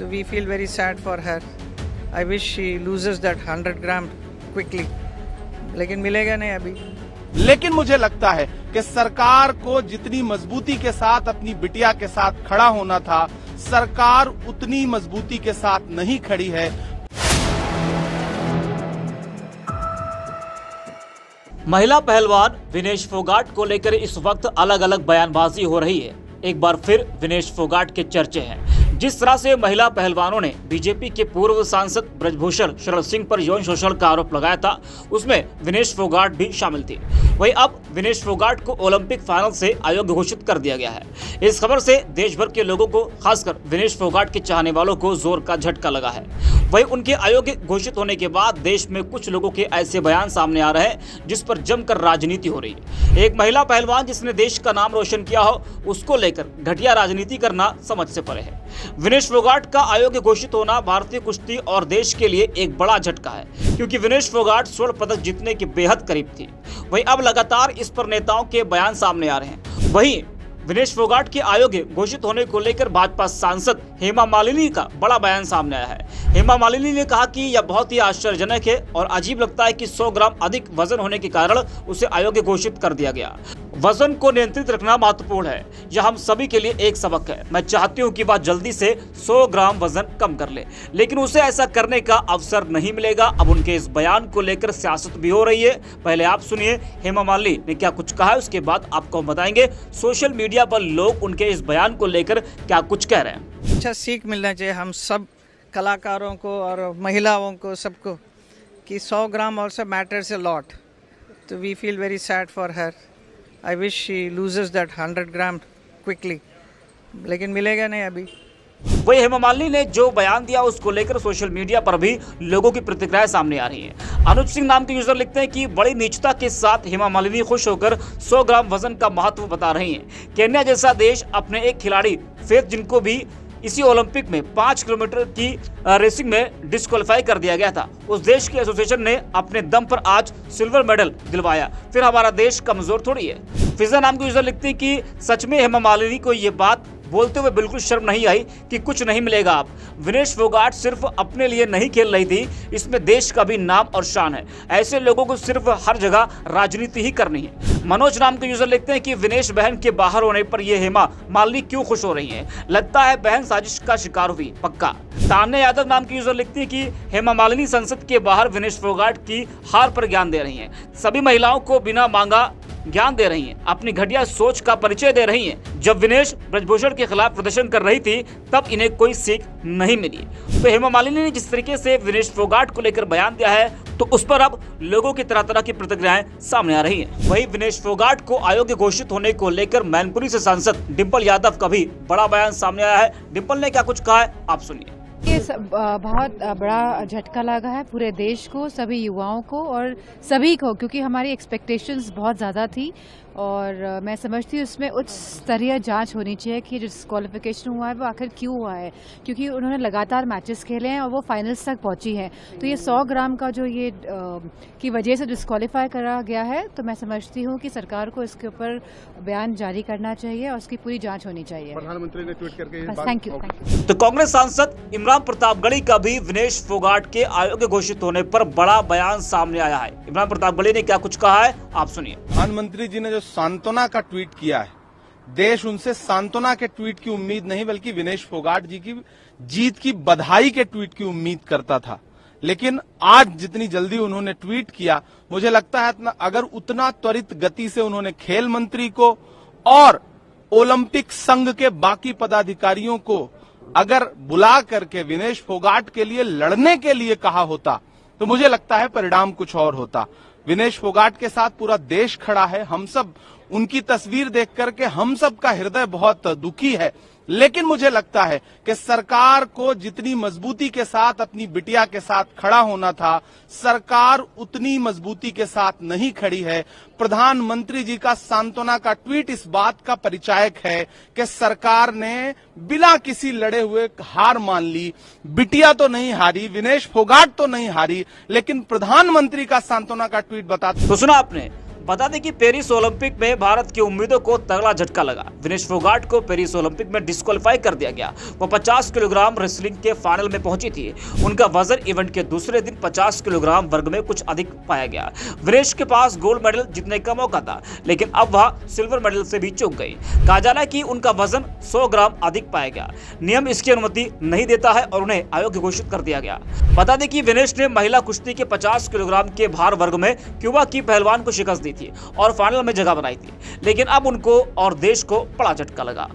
So we feel very sad for her. I wish she loses that 100 gram quickly. लेकिन मिलेगा नहीं अभी। लेकिन मुझे लगता है कि सरकार को जितनी मजबूती के साथ अपनी बिटिया के साथ खड़ा होना था, सरकार उतनी मजबूती के साथ नहीं खड़ी है। महिला पहलवान विनेश फोगाट को लेकर इस वक्त अलग अलग बयानबाजी हो रही है। एक बार फिर विनेश फोगाट के चर्चे हैं। जिस तरह से महिला पहलवानों ने बीजेपी के पूर्व सांसद ब्रजभूषण शरण सिंह पर यौन शोषण का आरोप लगाया था, उसमें विनेश फोगाट भी शामिल थी। वहीं अब विनेश फोगाट को ओलंपिक फाइनल से अयोग्य घोषित कर दिया गया है। इस खबर से देश भर के लोगों को, खासकर विनेश फोगाट के चाहने वालों को जोर का झटका लगा है। वहीं उनके अयोग्य घोषित होने के बाद देश में कुछ लोगों के ऐसे बयान सामने आ रहे हैं जिस पर जमकर राजनीति हो रही है। एक महिला पहलवान जिसने देश का नाम रोशन किया हो, उसको लेकर घटिया राजनीति करना समझ से परे है। विनेश फोगाट का अयोग्य घोषित होना भारतीय कुश्ती और देश के लिए एक बड़ा झटका है, क्योंकि विनेश फोगाट स्वर्ण पदक जीतने के बेहद करीब थी। वहीं अब लगातार इस पर नेताओं के बयान सामने आ रहे हैं। वहीं विनेश फोगाट के अयोग्य घोषित होने को लेकर भाजपा सांसद हेमा मालिनी का बड़ा बयान सामने आया है। हेमा मालिनी ने कहा कि यह बहुत ही आश्चर्यजनक है और अजीब लगता है कि 100 ग्राम अधिक वजन होने के कारण उसे अयोग्य घोषित कर दिया गया। वजन को नियंत्रित रखना महत्वपूर्ण है, यह हम सभी के लिए एक सबक है। मैं चाहती हूँ कि वह जल्दी से 100 ग्राम वजन कम कर ले, लेकिन उसे ऐसा करने का अवसर नहीं मिलेगा। अब उनके इस बयान को लेकर सियासत भी हो रही है। पहले आप सुनिए हेमा मालिनी ने क्या कुछ कहा है, उसके बाद आपको हम बताएंगे सोशल मीडिया पर लोग उनके इस बयान को लेकर क्या कुछ कह रहे हैं। अच्छा सीख मिलना चाहिए हम सब कलाकारों को और महिलाओं को, सबको, कि 100 gram also matters a lot. तो we feel very sad for her. I wish she loses that 100 gram quickly, लेकिन मिलेगा नहीं अभी। वही हेमा मालिनी ने जो बयान दिया उसको लेकर सोशल मीडिया पर भी लोगों की प्रतिक्रियाएं सामने आ रही हैं। अनुज सिंह नाम के यूजर लिखते हैं कि बड़ी नीचता के साथ हेमा मालिनी खुश होकर 100 ग्राम वजन का महत्व बता रही हैं। केन्या जैसा देश अपने एक खिलाड़ी फेथ, जिनको भी इसी ओलंपिक में 5 किलोमीटर की रेसिंग में डिस्क्वालीफाई कर दिया गया था, उस देश के एसोसिएशन ने अपने दम पर आज सिल्वर मेडल दिलवाया। फिर हमारा देश कमजोर थोड़ी है। फिजा नाम के यूजर लिखते हैं कि सच में हेमा मालिनी को ये बात बोलते हुए बिल्कुल शर्म नहीं आई कि कुछ नहीं मिलेगा। आप विनेश फोगाट सिर्फ अपने लिए नहीं खेल रही थी, इसमें देश का भी नाम और शान है। ऐसे लोगों को सिर्फ हर जगह राजनीति ही करनी है। मनोज नाम के यूजर लिखते हैं कि विनेश बहन के बाहर होने पर ये हेमा मालिनी क्यों खुश हो रही है, लगता है बहन साजिश का शिकार हुई पक्का। तान्या यादव नाम की यूजर लिखती है कि हेमा मालिनी संसद के बाहर विनेश फोगाट की हार पर ज्ञान दे रही हैं। सभी महिलाओं को बिना मांगा ज्ञान दे रही हैं, अपनी घटिया सोच का परिचय दे रही हैं। जब विनेश ब्रजभूषण के खिलाफ प्रदर्शन कर रही थी तब इन्हें कोई सीख नहीं मिली। तो हेमा मालिनी ने जिस तरीके से विनेश फोगाट को लेकर बयान दिया है, तो उस पर अब लोगों की तरह तरह की प्रतिक्रियाएं सामने आ रही हैं। वहीं विनेश फोगाट को अयोग्य घोषित होने को लेकर मैनपुरी से सांसद डिंपल यादव का भी बड़ा बयान सामने आया है। डिंपल ने क्या कुछ कहा है, आप सुनिए। ये बहुत बड़ा झटका लगा है पूरे देश को, सभी युवाओं को और सभी को, क्योंकि हमारी एक्सपेक्टेशंस बहुत ज़्यादा थी और मैं समझती हूँ उसमें उच्च स्तरीय जांच होनी चाहिए कि जो डिस्क्वालिफिकेशन हुआ है वो आखिर क्यों हुआ है, क्योंकि उन्होंने लगातार मैचेस खेले हैं और वो फाइनल्स तक पहुंची हैं। तो ये 100 ग्राम का जो ये की वजह से डिस्क्वालीफाई करा गया है, तो मैं समझती हूँ कि सरकार को इसके ऊपर बयान जारी करना चाहिए और उसकी पूरी जाँच होनी चाहिए। प्रधानमंत्री ने ट्वीट करके थैंक यू। तो कांग्रेस सांसद इमरान प्रतापगढ़ी का भी विनेश फोगाट के अयोग्य घोषित होने पर बड़ा बयान सामने आया है। इमरान प्रतापगढ़ी ने क्या कुछ कहा है, आप सुनिए। प्रधानमंत्री जी ने जो सांत्वना का ट्वीट किया है, देश उनसे सांत्वना के ट्वीट की उम्मीद नहीं बल्कि विनेश फोगाट जी की जीत की बधाई के ट्वीट की उम्मीद करता था। लेकिन आज जितनी जल्दी उन्होंने ट्वीट किया, मुझे लगता है अगर उतना त्वरित गति से उन्होंने खेल मंत्री को और ओलंपिक संघ के बाकी पदाधिकारियों को अगर बुला करके विनेश फोगाट के लिए लड़ने के लिए कहा होता, तो मुझे लगता है परिणाम कुछ और होता। विनेश फोगाट के साथ पूरा देश खड़ा है। हम सब उनकी तस्वीर देख करके हम सब का हृदय बहुत दुखी है। लेकिन मुझे लगता है कि सरकार को जितनी मजबूती के साथ अपनी बिटिया के साथ खड़ा होना था, सरकार उतनी मजबूती के साथ नहीं खड़ी है। प्रधानमंत्री जी का सांत्वना का ट्वीट इस बात का परिचायक है कि सरकार ने बिना किसी लड़े हुए हार मान ली। बिटिया तो नहीं हारी, विनेश फोगाट तो नहीं हारी, लेकिन प्रधानमंत्री का सांत्वना का ट्वीट बताता। तो सुना आपने, बता दें कि पेरिस ओलंपिक में भारत की उम्मीदों को तगड़ा झटका लगा। विनेश फोगाट को पेरिस ओलंपिक में डिस्क्वालीफाई कर दिया गया। वो 50 किलोग्राम रेसलिंग के फाइनल में पहुंची थी। उनका वजन इवेंट के दूसरे दिन 50 किलोग्राम वर्ग में कुछ अधिक पाया गया। विनेश के पास गोल्ड मेडल जीतने का मौका था, लेकिन अब वह सिल्वर मेडल से भी चूक गई। कहा जा रहा है कि उनका वजन 100 ग्राम अधिक पाया गया। नियम इसकी अनुमति नहीं देता है और उन्हें अयोग्य घोषित कर दिया गया। बता दें कि विनेश ने महिला कुश्ती के 50 किलोग्राम के भार वर्ग में क्यूबा की पहलवान को शिकस्त दी थी और फाइनल में जगह बनाई थी, लेकिन अब उनको और देश को बड़ा झटका लगा।